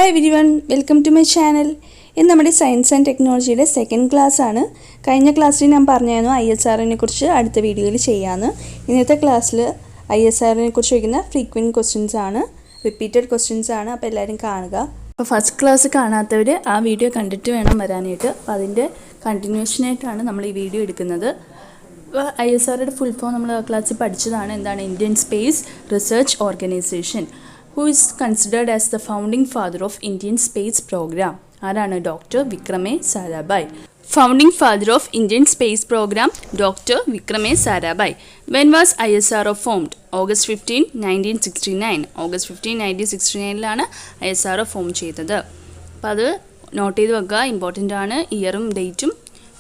Hi everyone, welcome to my channel. In നമ്മുടെ science and ടെക്നോളജിയുടെ second class ആണ്. കഴിഞ്ഞ ക്ലാസ്സിൽ ഞാൻ പറഞ്ഞായിരുന്നു ISRനെ കുറിച്ച് അടുത്ത വീഡിയോയിൽ ചെയ്യാമെന്ന്. ഇന്നത്തെ ക്ലാസ്സിൽ ISRനെ കുറിച്ച് ചോദിക്കുന്ന ഫ്രീക്വന്റ് ക്വസ്റ്റ്യൻസ് ആണ്, റിപ്പീറ്റഡ് ക്വസ്റ്റ്യൻസ് ആണ്. അപ്പോൾ എല്ലാവരും കാണുക. അപ്പോൾ ഫസ്റ്റ് ക്ലാസ് കാണാത്തവർ ആ വീഡിയോ കണ്ടിട്ട് വേണം വരാനായിട്ട്. അപ്പോൾ അതിൻ്റെ കണ്ടിന്യൂഷൻ ആയിട്ടാണ് നമ്മൾ ഈ വീഡിയോ എടുക്കുന്നത്. അപ്പോൾ ISRയുടെ ഫുൾ ഫോം നമ്മൾ ആ ക്ലാസ്സിൽ പഠിച്ചതാണ്. എന്താണ്? Indian space research organisation, who is considered as the founding father of Indian space program. ആരാണ്? Doctor Vikram Sarabhai. Founding father of Indian space program, Dr. Vikram Sarabhai. When was ISRO formed? August 15, 1969. August 15, 1969 ISRO form ചെയ്തത്. അപ്പോൾ അത് not ചെയ്ത് വെക്കുക, important ആണ്, ഇയറും ഡേറ്റും.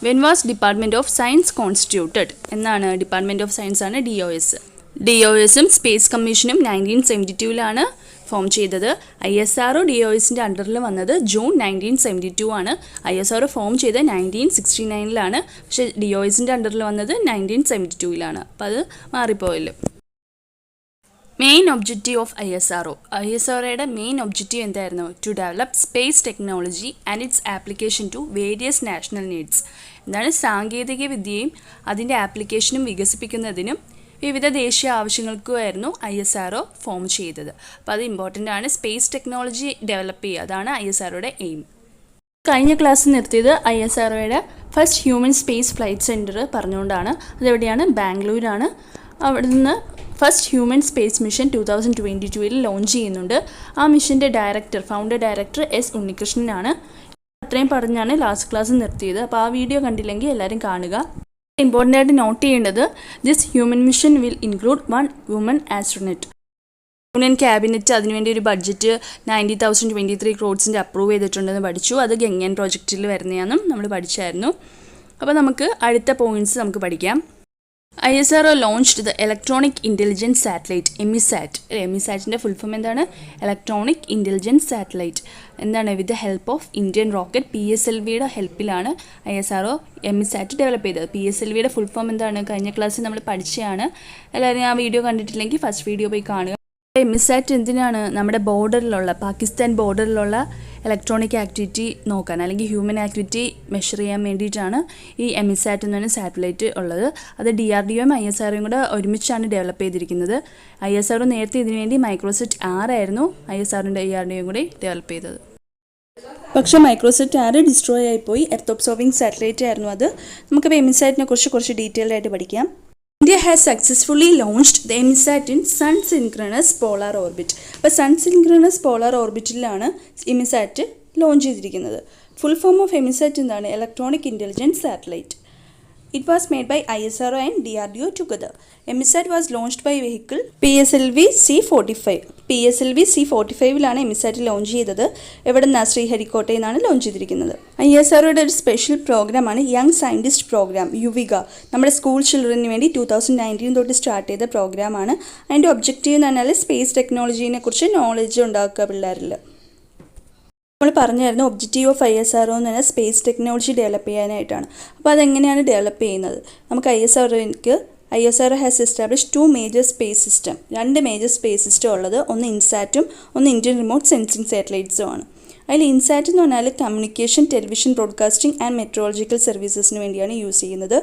When was Department of Science constituted? എന്നാണ്? Department of science ആണ് DOS. DOSും സ്പേസ് കമ്മീഷനും 1972 ഫോം ചെയ്തത്. ISRO DOSൻ്റെ അണ്ടറിൽ വന്നത് ജൂൺ 1972 ആണ്. ISRO ഫോം ചെയ്ത് 1969 പക്ഷേ DOSൻ്റെ അണ്ടറിൽ വന്നത് 1972 അപ്പോൾ അത് മാറിപ്പോയല്ലോ. മെയിൻ ഒബ്ജക്റ്റീവ് ഓഫ് ISROയുടെ മെയിൻ ഒബ്ജക്റ്റീവ് എന്തായിരുന്നു? To develop space technology and its application to various national needs. എന്താണ്? സാങ്കേതിക വിദ്യയും അതിൻ്റെ ആപ്ലിക്കേഷനും വികസിപ്പിക്കുന്നതിനും വിവിധ ദേശീയ ആവശ്യങ്ങൾക്കുമായിരുന്നു ISRO ഫോം ചെയ്തത്. അപ്പോൾ അത് ഇമ്പോർട്ടൻ്റ് ആണ്. സ്പേസ് ടെക്നോളജി ഡെവലപ്പ് ചെയ്യുക, അതാണ് ISROയുടെ എയിം. കഴിഞ്ഞ ക്ലാസ് നിർത്തിയത് ISROയുടെ first human space flight centre പറഞ്ഞുകൊണ്ടാണ്. അതെവിടെയാണ്? ബാംഗ്ലൂരാണ്. അവിടെ നിന്ന് first human space mission 2022 launch ചെയ്യുന്നുണ്ട്. ആ മിഷൻ്റെ ഫൗണ്ടർ ഡയറക്ടർ S. ഉണ്ണികൃഷ്ണനാണ്. അത്രയും പറഞ്ഞാണ് ലാസ്റ്റ് ക്ലാസ് നിർത്തിയത്. അപ്പോൾ ആ വീഡിയോ കണ്ടില്ലെങ്കിൽ എല്ലാവരും കാണുക. ഇമ്പോർട്ടൻ്റ് ആയിട്ട് നോട്ട് ചെയ്യേണ്ടത്, this human mission will include 1 woman astronaut. Union cabinet അതിനുവേണ്ടി ഒരു ബഡ്ജറ്റ് 90,023 crores അപ്രൂവ് ചെയ്തിട്ടുണ്ടെന്ന് പഠിച്ചു. അത് ഗംഗൻ പ്രോജക്റ്റിൽ വരുന്നതാണെന്നും നമ്മൾ പഠിച്ചായിരുന്നു. അപ്പോൾ നമുക്ക് അടുത്ത പോയിൻറ്റ്സ് നമുക്ക് പഠിക്കാം. ISRO launched the Electronic Intelligence Satellite, EMISAT. EMISATൻ്റെ ഫുൾ ഫോം എന്താണ്? Electronic intelligence satellite. എന്താണ്? With the help of Indian rocket PSLVയുടെ ഹെൽപ്പിലാണ് ISRO EMISAT ഡെവലപ്പ് ചെയ്തത്. PSLVയുടെ ഫുൾ ഫോം എന്താണ്? കഴിഞ്ഞ ക്ലാസ്സിൽ നമ്മൾ പഠിച്ചതാണ്. എല്ലാവരും ആ വീഡിയോ കണ്ടിട്ടില്ലെങ്കിൽ ഫസ്റ്റ് വീഡിയോ പോയി കാണുക. EMISAT എന്തിനാണ്? നമ്മുടെ ബോർഡറിലുള്ള പാകിസ്ഥാൻ ബോർഡറിലുള്ള ഇലക്ട്രോണിക് ആക്ടിവിറ്റി നോക്കാൻ, അല്ലെങ്കിൽ ഹ്യൂമൻ ആക്ടിവിറ്റി മെഷർ ചെയ്യാൻ വേണ്ടിയിട്ടാണ് ഈ EMISAT എന്ന് പറഞ്ഞ സാറ്റലൈറ്റ് ഉള്ളത്. അത് DRDOയും ISROയും കൂടെ ഒരുമിച്ചാണ് ഡെവലപ്പ് ചെയ്തിരിക്കുന്നത്. ISRO നേരത്തെ ഇതിനു വേണ്ടി മൈക്രോസെറ്റ് 6 ആയിരുന്നു ISROയും DRDOയും കൂടി ഡെവലപ്പ് ചെയ്തത്. പക്ഷേ മൈക്രോസെറ്റ് 6 ഡിസ്ട്രോയ് ആയിപ്പോയി. എർത്ത് ഒബ്സർവിംഗ് സാറ്റലൈറ്റ് ആയിരുന്നു അത്. നമുക്കിപ്പോൾ EMISATനെ കുറിച്ച് കുറച്ച് ഡീറ്റെയിൽഡ് ആയിട്ട് പഠിക്കാം. India has successfully launched the EMISAT in Sun Synchronous Polar Orbit. അപ്പോൾ സൺ സിൻക്രണസ് പോളാർ ഓർബിറ്റിലാണ് EMISAT ലോഞ്ച് ചെയ്തിരിക്കുന്നത്. ഫുൾ ഫോം ഓഫ് EMISAT എന്താണ്? Electronic intelligence satellite. It was made by ISRO and DRDO together. EMISAT was launched by vehicle PSLV C-45. PSLV C-45 EMISAT launch ചെയ്തത്. എവിടെ നിന്നാണ്? ശ്രീഹരിക്കോട്ടയിൽ നിന്നാണ് launch ചെയ്തിരിക്കുന്നത്. ISROയുടെ ഒരു special പ്രോഗ്രാമാണ് യങ് സയൻറ്റിസ്റ്റ് പ്രോഗ്രാം, യുവിക. നമ്മുടെ school ചിൽഡ്രന് വേണ്ടി 2019 തൊട്ട് സ്റ്റാർട്ട് ചെയ്ത പ്രോഗ്രാമാണ്. അതിൻ്റെ ഒബ്ജക്റ്റീവ് എന്ന് പറഞ്ഞാൽ സ്പേസ് ടെക്നോളജീനെ കുറിച്ച് നോളജ് ഉണ്ടാക്കുക പിള്ളേരിൽ. നമ്മൾ പറഞ്ഞായിരുന്നു ഒബ്ജക്റ്റീവ് ഓഫ് ISRO എന്ന് പറഞ്ഞാൽ സ്പേസ് ടെക്നോളജി ഡെവലപ്പ് ചെയ്യാനായിട്ടാണ്. അപ്പോൾ അതെങ്ങനെയാണ് ഡെവലപ്പ് ചെയ്യുന്നത്? നമുക്ക് ISRO has establish 2 major space system. 2 major space system ഉള്ളത്. ഒന്ന് ഇൻസാറ്റും ഒന്ന് ഇന്ത്യൻ റിമോട്ട് സെൻസിങ് സാറ്റലൈറ്റ്സും ആണ്. അതിൽ ഇൻസാറ്റ് എന്ന് പറഞ്ഞാൽ communication, television broadcasting and meteorological സർവീസസിന് വേണ്ടിയാണ് യൂസ് ചെയ്യുന്നത്.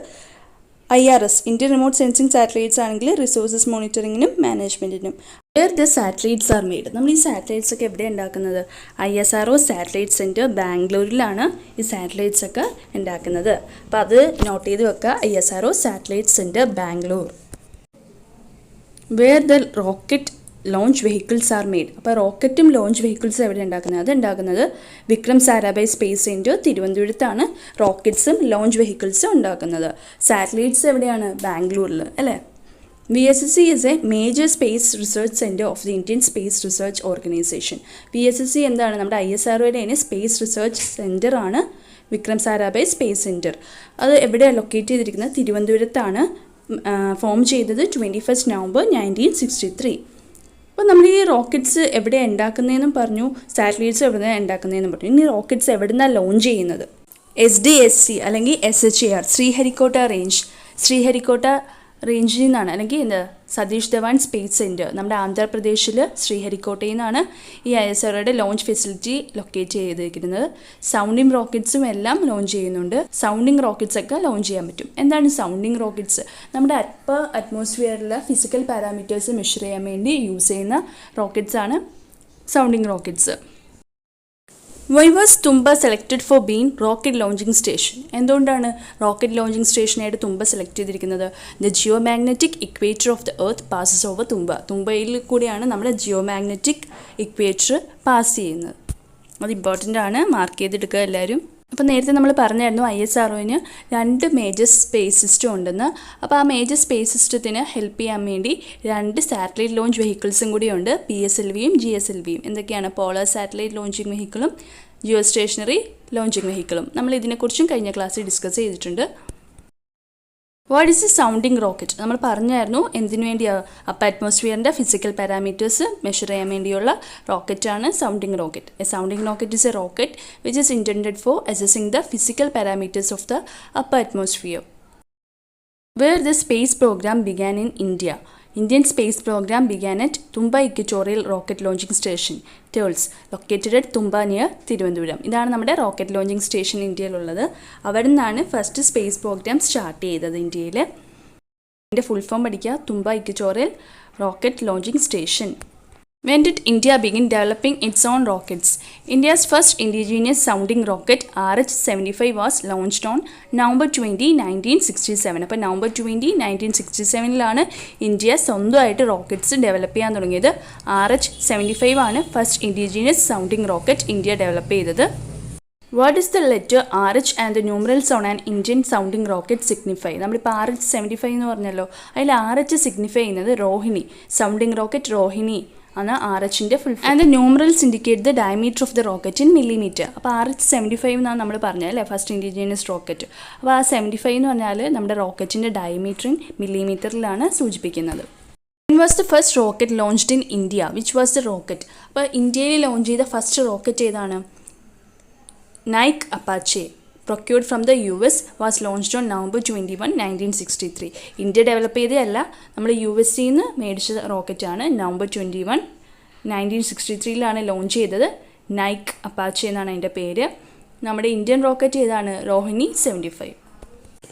IRS Indian remote sensing satellites ആണെങ്കിൽ റിസോഴ്സസ് മോണിറ്ററിങ്ങിനും മാനേജ്മെൻറ്റിനും. Where the satellites are made. നമ്മൾ ഈ സാറ്റലൈറ്റ്സ് ഒക്കെ എവിടെ ഉണ്ടാക്കുന്നത്? ISRO സാറ്റലൈറ്റ് സെൻറ്റർ ബാംഗ്ലൂരിലാണ് ഈ സാറ്റലൈറ്റ്സ് ഒക്കെ ഉണ്ടാക്കുന്നത്. അപ്പോൾ അത് നോട്ട് ചെയ്ത് വെക്കുക, ISRO satellite centre Bangalore. Where the rocket launch vehicles are made. അപ്പോൾ റോക്കറ്റും ലോഞ്ച് വെഹിക്കിൾസും എവിടെ ഉണ്ടാക്കുന്നത്? അത് ഉണ്ടാക്കുന്നത് വിക്രം സാരാഭായ് സ്പേസ് സെൻറ്റർ തിരുവനന്തപുരത്താണ് റോക്കറ്റ്സും ലോഞ്ച് വെഹിക്കിൾസും ഉണ്ടാക്കുന്നത്. സാറ്റലൈറ്റ്സ് എവിടെയാണ്? ബാംഗ്ലൂരിൽ അല്ലേ. VSSC is a major space research center of the Indian Space Research Organization. VSSC എന്താണ്? നമ്മുടെ ISROയുടെ സ്പേസ് റിസർച്ച് സെൻറ്റർ ആണ് വിക്രം സാരാഭായ് സ്പേസ് സെൻറ്റർ. അത് എവിടെയാണ് ലൊക്കേറ്റ് ചെയ്തിരിക്കുന്നത്? തിരുവനന്തപുരത്താണ്. ഫോം ചെയ്തത് 21 നവംബർ 1963. അപ്പോൾ നമ്മൾ ഈ റോക്കറ്റ്സ് എവിടെയാണ് ഉണ്ടാക്കുന്നതെന്നും പറഞ്ഞു, സാറ്റലൈറ്റ്സ് എവിടെയാണ് ഉണ്ടാക്കുന്നതെന്നും പറഞ്ഞു. ഇനി റോക്കറ്റ്സ് എവിടെ നിന്നാണ് ലോഞ്ച് ചെയ്യുന്നത്? SDSC അല്ലെങ്കിൽ SHAR, ശ്രീഹരിക്കോട്ട റേഞ്ച്. ശ്രീഹരിക്കോട്ട റേഞ്ചിൽ നിന്നാണ്, അല്ലെങ്കിൽ എന്താ സതീഷ് ധവാൻ സ്പേസ് സെൻറ്റർ നമ്മുടെ ആന്ധ്രാപ്രദേശിൽ ശ്രീഹരിക്കോട്ടയിൽ നിന്നാണ് ഈ ISROയുടെ ലോഞ്ച് ഫെസിലിറ്റി ലൊക്കേറ്റ് ചെയ്തിരിക്കുന്നത്. സൗണ്ടിങ് റോക്കറ്റ്സും എല്ലാം ലോഞ്ച് ചെയ്യുന്നുണ്ട്. സൗണ്ടിങ് റോക്കറ്റ്സ് ഒക്കെ ലോഞ്ച് ചെയ്യാൻ പറ്റും. എന്താണ് സൗണ്ടിങ് റോക്കറ്റ്സ്? നമ്മുടെ അറ്റ്മോസ്ഫിയറിലെ ഫിസിക്കൽ പാരാമീറ്റേഴ്സ് മെഷർ ചെയ്യാൻ വേണ്ടി യൂസ് ചെയ്യുന്ന റോക്കറ്റ്സാണ് sounding rockets. Why was Tumba selected for being rocket launching station? എന്തുകൊണ്ടാണ് റോക്കറ്റ് ലോഞ്ചിങ് സ്റ്റേഷനായിട്ട് തുമ്പ സെലക്ട് ചെയ്തിരിക്കുന്നത്? The geomagnetic equator of the earth passes over Thumba. തുമ്പയിൽ കൂടിയാണ് നമ്മുടെ ജിയോമാഗ്നറ്റിക് ഇക്വേറ്റർ പാസ് ചെയ്യുന്നത്. അത് ഇമ്പോർട്ടൻ്റ് ആണ്, മാർക്ക് ചെയ്തെടുക്കുക എല്ലാവരും. അപ്പോൾ നേരത്തെ നമ്മൾ പറഞ്ഞായിരുന്നു ISROന് 2 മേജർ സ്പേസ് സിസ്റ്റം ഉണ്ടെന്ന്. അപ്പോൾ ആ മേജർ സ്പേസ് സിസ്റ്റത്തിന് ഹെൽപ്പ് ചെയ്യാൻ വേണ്ടി 2 സാറ്റലൈറ്റ് ലോഞ്ച് വെഹിക്കിൾസും കൂടിയുണ്ട്, PSLVയും GSLVയും. എന്തൊക്കെയാണ്? പോളാർ സാറ്റലൈറ്റ് ലോഞ്ചിങ് വെഹിക്കിളും ജിയോ സ്റ്റേഷനറി ലോഞ്ചിങ് വെഹിക്കിളും. നമ്മൾ ഇതിനെക്കുറിച്ചും കഴിഞ്ഞ ക്ലാസ്സിൽ ഡിസ്കസ് ചെയ്തിട്ടുണ്ട്. വാട്ട് ഈസ് എ സൗണ്ടിങ് റോക്കറ്റ്? നമ്മൾ പറഞ്ഞായിരുന്നു എന്തിനു വേണ്ടിയാണ്? അപ്പോൾ അറ്റ്മോസ്ഫിയറിൻ്റെ ഫിസിക്കൽ പാരാമീറ്റേഴ്സ് മെഷർ ചെയ്യാൻ വേണ്ടിയുള്ള റോക്കറ്റാണ് സൗണ്ടിങ് റോക്കറ്റ്. A sounding rocket is a rocket which is intended for assessing the physical parameters of the upper atmosphere. Where the space program began in India. Indian space program began at Tumba Equatorial Rocket Launching Station, TERLS, located at Tumba near Thiruvananthapuram. ഇതാണ് നമ്മുടെ rocket launching station ഇന്ത്യയിലുള്ളത്. അവിടെ നിന്നാണ് first space programme start ചെയ്തത് ഇന്ത്യയിൽ. ഇതിൻ്റെ full form പഠിക്കുക, Thumba equatorial rocket launching station. When did India begin developing its own rockets? India's first indigenous sounding rocket RH-75 was launched on November 20, 1967. അപ്പോൾ November 20, 1967 India സ്വന്തമായിട്ട് rockets develop ചെയ്യാൻ തുടങ്ങിയത്. RH-75 ആണ് first indigenous sounding rocket India develop ചെയ്തത്. What is the letter RH and the numerals on an Indian sounding rocket signify? നമ്മളിപ്പോൾ RH-75 എന്ന് പറഞ്ഞല്ലോ, അതിൽ RH സിഗ്നിഫൈ ചെയ്യുന്നത് റോഹിണി, സൗണ്ടിങ് റോക്കറ്റ് റോഹിണി ആണ് RH-ൻ്റെ full. And the numerals indicate the diameter of the rocket in millimetre. അപ്പോൾ RH-75 എന്നാണ് നമ്മൾ പറഞ്ഞത് അല്ലേ, ഫസ്റ്റ് ഇൻഡിജിനിയസ് റോക്കറ്റ്. അപ്പോൾ ആ 75 എന്ന് പറഞ്ഞാൽ നമ്മുടെ റോക്കറ്റിൻ്റെ ഡയമീറ്റർ ഇൻ മില്ലിമീറ്ററിലാണ് സൂചിപ്പിക്കുന്നത്. When was the first rocket launched in India? Which was the rocket? അപ്പോൾ ഇന്ത്യയിൽ ലോഞ്ച് ചെയ്ത ഫസ്റ്റ് റോക്കറ്റ് ഏതാണ്? Nike Apache, procured from the US, was launched on November 21, 1963. India develop ചെയ്തതല്ല, നമ്മൾ US-ൽ നിന്ന് മേടിച്ച റോക്കറ്റാണ്. November 21, 1963 ലോഞ്ച് ചെയ്തത്. നൈക്ക് അപ്പാച്ചെ എന്നാണ് അതിൻ്റെ പേര്. നമ്മുടെ ഇന്ത്യൻ റോക്കറ്റ് ഏതാണ്? Rohini 75.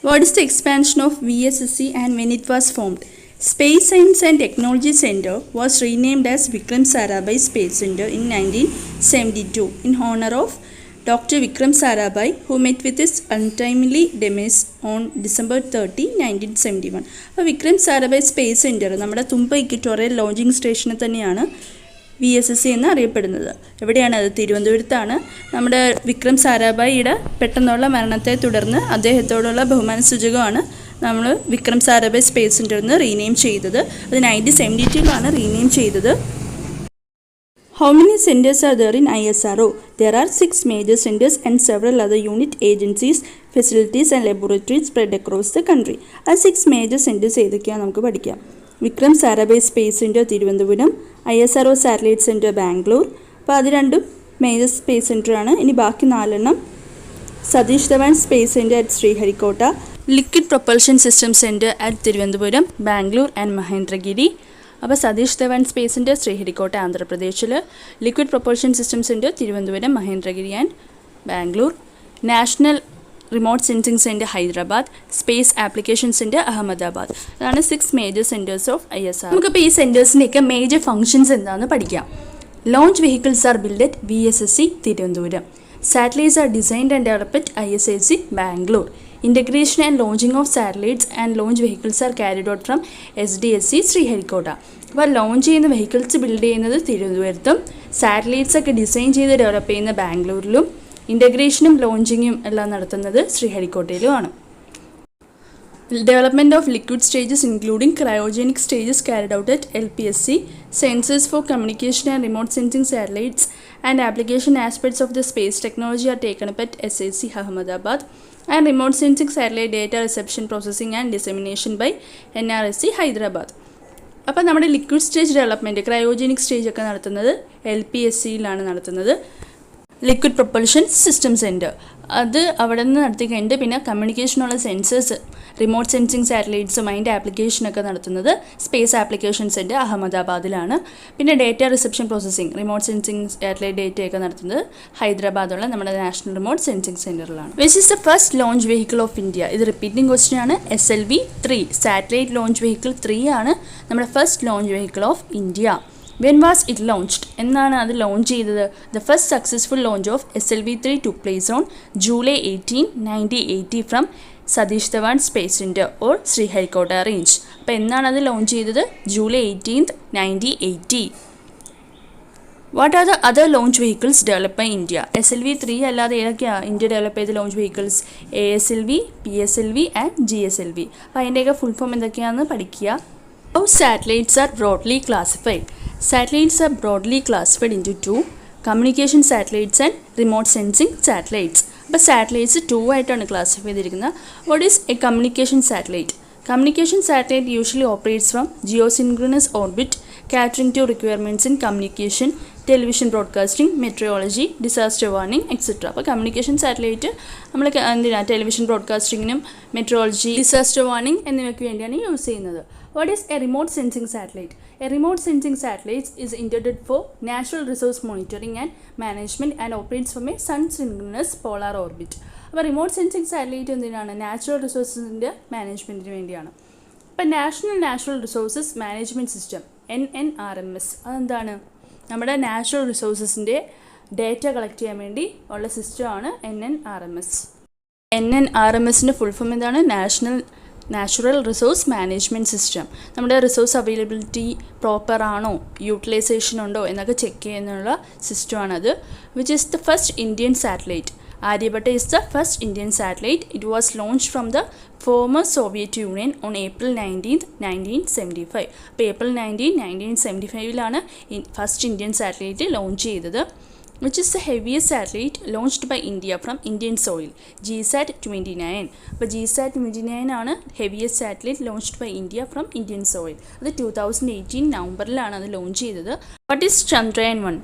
What is the expansion of VSSC and when it was formed? Space Science and Technology Center was renamed as Vikram Sarabhai Space Center in 1972 in honor of Dr. Vikram Sarabhai, who met with his untimely demise on December 30, 1971. അപ്പോൾ Vikram Sarabhai space centre നമ്മുടെ തുമ്പ equatorial launching സ്റ്റേഷനിൽ തന്നെയാണ് VSSC എന്ന് അറിയപ്പെടുന്നത്. എവിടെയാണ് അത്? തിരുവനന്തപുരത്താണ്. നമ്മുടെ വിക്രം സാരാഭായിയുടെ പെട്ടെന്നുള്ള മരണത്തെ തുടർന്ന് അദ്ദേഹത്തോടുള്ള ബഹുമാന സൂചകമാണ് നമ്മൾ വിക്രം സാരാഭായ് സ്പേസ് സെൻറ്റർ എന്ന് റീനെയിം ചെയ്തത്. അത് 1972 റീനെയിം ചെയ്തത്. How many centers are there in ISRO? There are 6 major centers and several other unit agencies, facilities and laboratories spread across the country. ആ 6 major centers ഏതൊക്കെയാണ് നമുക്ക് പഠിക്കാം. Vikram Sarabhai space centre Thiruvananthapuram, ISRO satellite centre Bangalore. അപ്പോൾ അത് രണ്ടും major space സെൻറ്ററാണ്. ഇനി ബാക്കി 4 Satish Dhawan space centre at Sriharikota, liquid propulsion system centre at Thiruvananthapuram, Bangalore and Mahendragiri. അപ്പോൾ സതീഷ് ധവാൻ സ്പേസ് സെൻറ്റർ ശ്രീഹരിക്കോട്ട ആന്ധ്രാപ്രദേശിൽ, liquid propulsion system centre Thiruvananthapuram, Mahendragiri and Bangalore, national remote sensing centre Hyderabad, space application centre Ahmedabad. അതാണ് 6 മേജർ സെൻറ്റേഴ്സ് ഓഫ് ISRO. നമുക്കിപ്പോൾ ഈ സെൻറ്റേഴ്സിൻ്റെയൊക്കെ മേജർ ഫംഗ്ഷൻസ് എന്താണെന്ന് പഠിക്കാം. Launch vehicles R build at VSSC Thiruvananthapuram. Satellites R designed and developed at ISSC Bangalore. Integration and launching of satellites and launch vehicles are carried out from SDSC Sriharikota. അപ്പോൾ launch ചെയ്യുന്ന vehicles build ചെയ്യുന്നത് തിരുവനന്തപുരത്തും, satellites ഒക്കെ design ചെയ്ത് develop ചെയ്യുന്ന ബാംഗ്ലൂരിലും, ഇൻ്റഗ്രേഷനും ലോഞ്ചിങ്ങും എല്ലാം നടത്തുന്നത് ശ്രീഹരിക്കോട്ടയിലുമാണ്. Development of liquid stages including cryogenic stages carried out at LPSC. Sensors for communication and remote sensing satellites and application aspects of the space technology are taken up at SAC Ahmedabad. And remote sensing satellite data reception, processing and dissemination by NRSC Hyderabad. അപ്പോൾ നമ്മുടെ liquid stage development cryogenic stage ഒക്കെ നടത്തുന്നത് LPSCയിലാണ് നടത്തുന്നത്. Liquid propulsion system centre, അത് അവിടെ നിന്ന് നടത്തി കഴിഞ്ഞിട്ട് പിന്നെ കമ്മ്യൂണിക്കേഷനുള്ള സെൻസേഴ്സ്, റിമോട്ട് സെൻസിങ് സാറ്റലൈറ്റ്സും അതിൻ്റെ ആപ്ലിക്കേഷനൊക്കെ നടത്തുന്നത് സ്പേസ് ആപ്ലിക്കേഷൻ സെൻറ്റർ അഹമ്മദാബാദിലാണ്. പിന്നെ data reception processing, remote sensing satellite ഡേറ്റയൊക്കെ നടത്തുന്നത് ഹൈദരാബാദുള്ള നമ്മുടെ നാഷണൽ റിമോട്ട് സെൻസിങ് സെൻറ്ററിലാണ്. Which is the first launch vehicle of India? ഇത് റിപ്പീറ്റിംഗ് ക്വസ്റ്റ്യൻ ആണ്. SLV-3 സാറ്റലൈറ്റ് ലോഞ്ച് വെഹിക്കിൾ 3 ആണ് നമ്മുടെ first launch vehicle of India. When was it launched? എന്നാണ് അത് ലോഞ്ച് ചെയ്തത്? The first successful launch of SLV-3 took place on July 18, 1980 from Satish Dhawan Space Center or Sriharikota Range. അപ്പോൾ എന്നാണ് അത് launch ചെയ്തത്? July 18th, 1980. What are the other launch vehicles developed by India? SLV-3 അല്ലാതെ ഏതൊക്കെയാണ് India develop ചെയ്ത launch vehicles? ASLV, PSLV and GSLV. അപ്പോൾ അതിൻ്റെയൊക്കെ full form എന്തൊക്കെയാണെന്ന് പഠിക്കുക. How satellites are broadly classified? Satellites are broadly classified into two: communication satellites and remote sensing satellites. അപ്പോൾ satellites 2 ആയിട്ടാണ് classify ചെയ്തിരിക്കുന്നത്. What is A communication satellite? Communication satellite usually operates from geosynchronous orbit, catering to requirements in communication, television broadcasting, meteorology, disaster warning, etc. അപ്പോൾ communication satellite നമ്മൾ എന്തിനാണ് television ബ്രോഡ്കാസ്റ്റിങ്ങിനും metrology, disaster warning എന്നിവയ്ക്ക് വേണ്ടിയാണ് use ചെയ്യുന്നത്. What is a remote sensing satellite? A remote sensing satellite is intended for natural resource monitoring and management and operates from a sun-synchronous polar orbit. അപ്പോൾ remote sensing satellite എന്തിനാണ്? Natural റിസോഴ്സിൻ്റെ മാനേജ്മെൻറ്റിന് വേണ്ടിയാണ്. ഇപ്പം national resources management system NNRMS അതെന്താണ്? നമ്മുടെ natural റിസോഴ്സസിൻ്റെ data collect ചെയ്യാൻ വേണ്ടി ഉള്ള സിസ്റ്റമാണ് NNRMS. NNRMSൻ്റെ ഫുൾ ഫോം എന്താണ്? Natural resource management system. നമ്മുടെ റിസോഴ്സ് അവൈലബിലിറ്റി പ്രോപ്പർ ആണോ, യൂട്ടിലൈസേഷൻ ഉണ്ടോ എന്നൊക്കെ ചെക്ക് ചെയ്യുന്നുള്ള സിസ്റ്റമാണത്. Which is the first Indian satellite? Aryabhatta is the first Indian satellite. It was launched from the former Soviet Union on April 19, 1975. അപ്പോൾ April 19, 1975 first Indian satellite launch ചെയ്തത്. Which is the heaviest satellite launched by India from Indian soil? GSAT-29. അപ്പോൾ GSAT-29 ആണ് heaviest satellite launched by India from Indian soil. അത് 2018 നവംബറിലാണ് അത് launch ചെയ്തത്. What is Chandrayaan-1?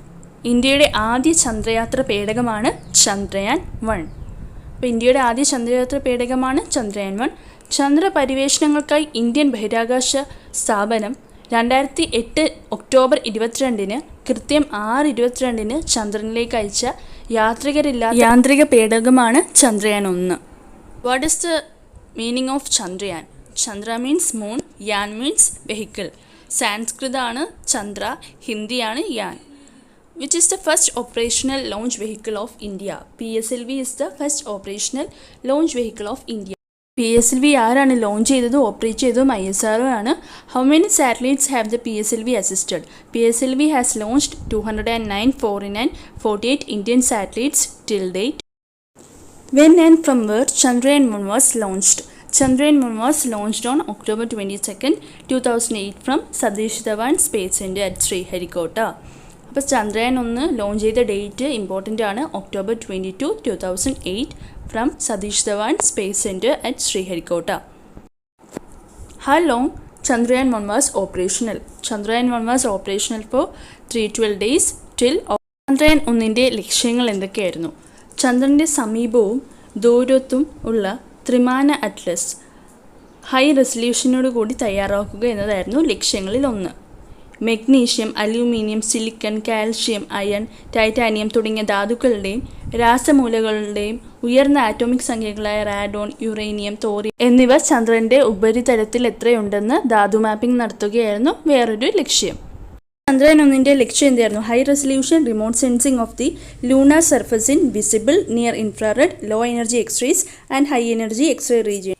ഇന്ത്യയുടെ ആദ്യ ചന്ദ്രയാത്ര പേടകമാണ് ചന്ദ്രയാൻ 1. അപ്പോൾ ഇന്ത്യയുടെ ആദ്യ ചന്ദ്രയാത്ര പേടകമാണ് ചന്ദ്രയാൻ 1. ചന്ദ്ര പര്യവേഷണങ്ങൾക്കായി ഇന്ത്യൻ ബഹിരാകാശ സ്ഥാപനം 2008 ഒക്ടോബർ 22 കൃത്യം 6:22 ചന്ദ്രനിലേക്ക് അയച്ച യാന്ത്രിക പേടകമാണ് Chandrayaan 1. What is the meaning of Chandrayaan? Chandra means moon, yaan means vehicle. സാൻസ്കൃതാണ് ചന്ദ്ര, ഹിന്ദിയാണ് yaan. Which is the first operational launch vehicle of India? PSLV is the first operational launch vehicle of India. PSLV ആരാണ് ലോഞ്ച് ചെയ്തതും ഓപ്പറേറ്റ് ചെയ്തതും ISRO ആണ്. How many satellites have the PSLV assisted? PSLV has launched 209 foreign and 48 Indian satellites till date. When and from where Chandrayaan-1 was launched? Chandrayaan-1 was launched on October 22, 2008 from Satish Dhawan Space Center at Sriharikota. അപ്പോൾ Chandrayaan 1 launch ചെയ്ത date important ആണ്. October 22, 2008 from Satish Dhawan space centre at Sriharikota. How long Chandrayaan-1 was operational? Chandrayaan-1 was operational for 312 days till. Chandrayaan 1ൻ്റെ ലക്ഷ്യങ്ങൾ എന്തൊക്കെയായിരുന്നു? ചന്ദ്രൻ്റെ സമീപവും ദൂരത്തും ഉള്ള ത്രിമാന Atlas high റെസൊല്യൂഷനോട് കൂടി തയ്യാറാക്കുക എന്നതായിരുന്നു ലക്ഷ്യങ്ങളിൽ ഒന്ന്. Magnesium, aluminium, silicon, calcium, iron, titanium തുടങ്ങിയ ധാതുക്കളുടെയും രാസമൂലകളുടെയും ഉയർന്ന ആറ്റോമിക് സംഖ്യകളായ റാഡോൺ, യുറേനിയം, തോറിയം എന്നിവ ചന്ദ്രൻ്റെ ഉപരിതലത്തിൽ എത്രയുണ്ടെന്ന് ധാതു മാപ്പിംഗ് നടത്തുകയായിരുന്നു വേറൊരു ലക്ഷ്യം. ചന്ദ്രയാൻ 1ൻ്റെ ലക്ഷ്യം എന്തായിരുന്നു? High resolution remote sensing of the lunar surface in visible, near infrared, low energy x-rays and high energy x-ray region.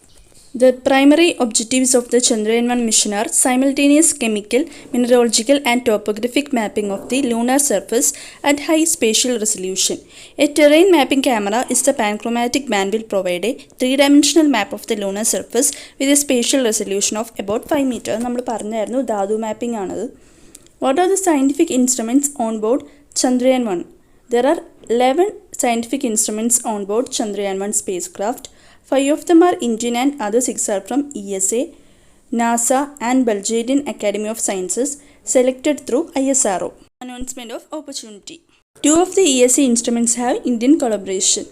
The primary objectives of the Chandrayaan-1 mission are simultaneous chemical, mineralogical and topographic mapping of the lunar surface at high spatial resolution. A terrain mapping camera is the panchromatic band will provide a three-dimensional map of the lunar surface with a spatial resolution of about 5 meters. നമ്മൾ പറഞ്ഞായിരുന്നു ധാതു mapping ആണത്. What are the scientific instruments on board Chandrayaan-1? There are 11 scientific instruments on board Chandrayaan-1 spacecraft. 5 of them are Indian and other 6 are from ESA, NASA and Bulgarian Academy of Sciences selected through ISRO. Announcement of opportunity. Two of the ESA instruments have Indian collaboration.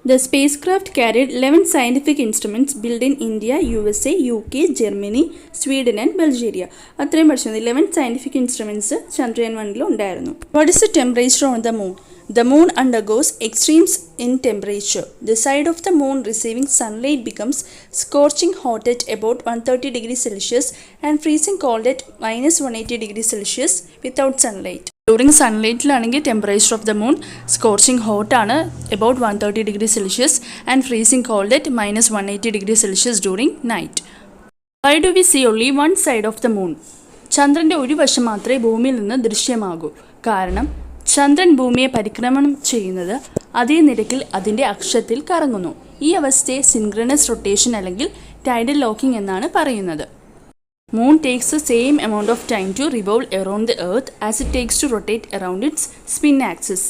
The spacecraft carried 11 scientific instruments built in India, USA, UK, Germany, Sweden and Bulgaria. അത്രയും പഠിച്ചത് 11 scientific instruments Chandrayaan 1 ഉണ്ടായിരുന്നു. What is the temperature on the moon? The moon undergoes extremes in temperature. The side of the moon receiving sunlight becomes scorching hot at about 130 degrees Celsius and freezing cold at minus 180 degrees Celsius without sunlight. During sunlightലാണെങ്കിൽ temperature of the moon scorching hot ആണ് about 130 degrees Celsius and freezing cold at minus 180 degrees Celsius during night. Why do we see only one side of the moon? ചന്ദ്രൻ്റെ ഒരു വശം മാത്രമേ ഭൂമിയിൽ നിന്ന് ദൃശ്യമാകൂ. കാരണം ചന്ദ്രൻ ഭൂമിയെ പരിക്രമണം ചെയ്യുന്നത് അതേ നിരക്കിൽ അതിൻ്റെ അക്ഷത്തിൽ കറങ്ങുന്നു. ഈ അവസ്ഥയെ സിൻക്രണസ് റൊട്ടേഷൻ അല്ലെങ്കിൽ ടൈഡൽ ലോക്കിംഗ് എന്നാണ് പറയുന്നത്. Moon takes the same amount of time to revolve around the Earth as it takes to rotate around its spin axis.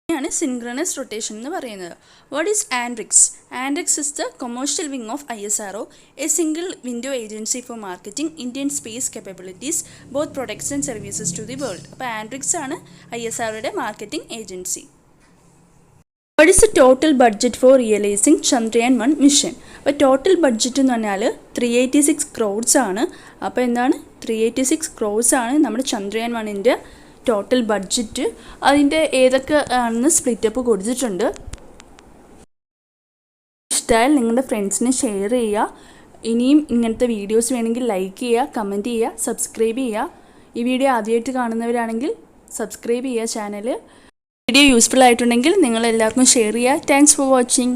ഇതിനെയാണ് synchronous rotation എന്ന് പറയുന്നത്. What is ANDRIX? ANDRIX is the commercial wing of ISRO, a single window agency for marketing Indian space capabilities, both products and services to the world. അപ്പോൾ ANDRIX ആണ് ISROയുടെ marketing agency. What is the total budget for realizing Chandrayaan 1 mission? അപ്പോൾ total budget എന്ന് പറഞ്ഞാൽ 386 crores ആണ്. അപ്പോൾ എന്താണ് 386 crores ആണ് നമ്മുടെ ചന്ദ്രയാൻ 1ൻ്റെ ടോട്ടൽ ബഡ്ജറ്റ്. അതിൻ്റെ ഏതൊക്കെ ആണെന്ന് സ്പ്ലിറ്റപ്പ് കൊടുത്തിട്ടുണ്ട്. ഇഷ്ടമായാൽ നിങ്ങളുടെ ഫ്രണ്ട്സിന് ഷെയർ ചെയ്യുക. ഇനിയും ഇങ്ങനത്തെ വീഡിയോസ് വേണമെങ്കിൽ ലൈക്ക് ചെയ്യുക, കമൻറ്റ് ചെയ്യുക, സബ്സ്ക്രൈബ് ചെയ്യുക. ഈ വീഡിയോ ആദ്യമായിട്ട് കാണുന്നവരാണെങ്കിൽ സബ്സ്ക്രൈബ് ചെയ്യുക ചാനൽ. വീഡിയോ യൂസ്ഫുൾ ആയിട്ടുണ്ടെങ്കിൽ നിങ്ങൾ എല്ലാവർക്കും ഷെയർ ചെയ്യുക. Thanks for watching.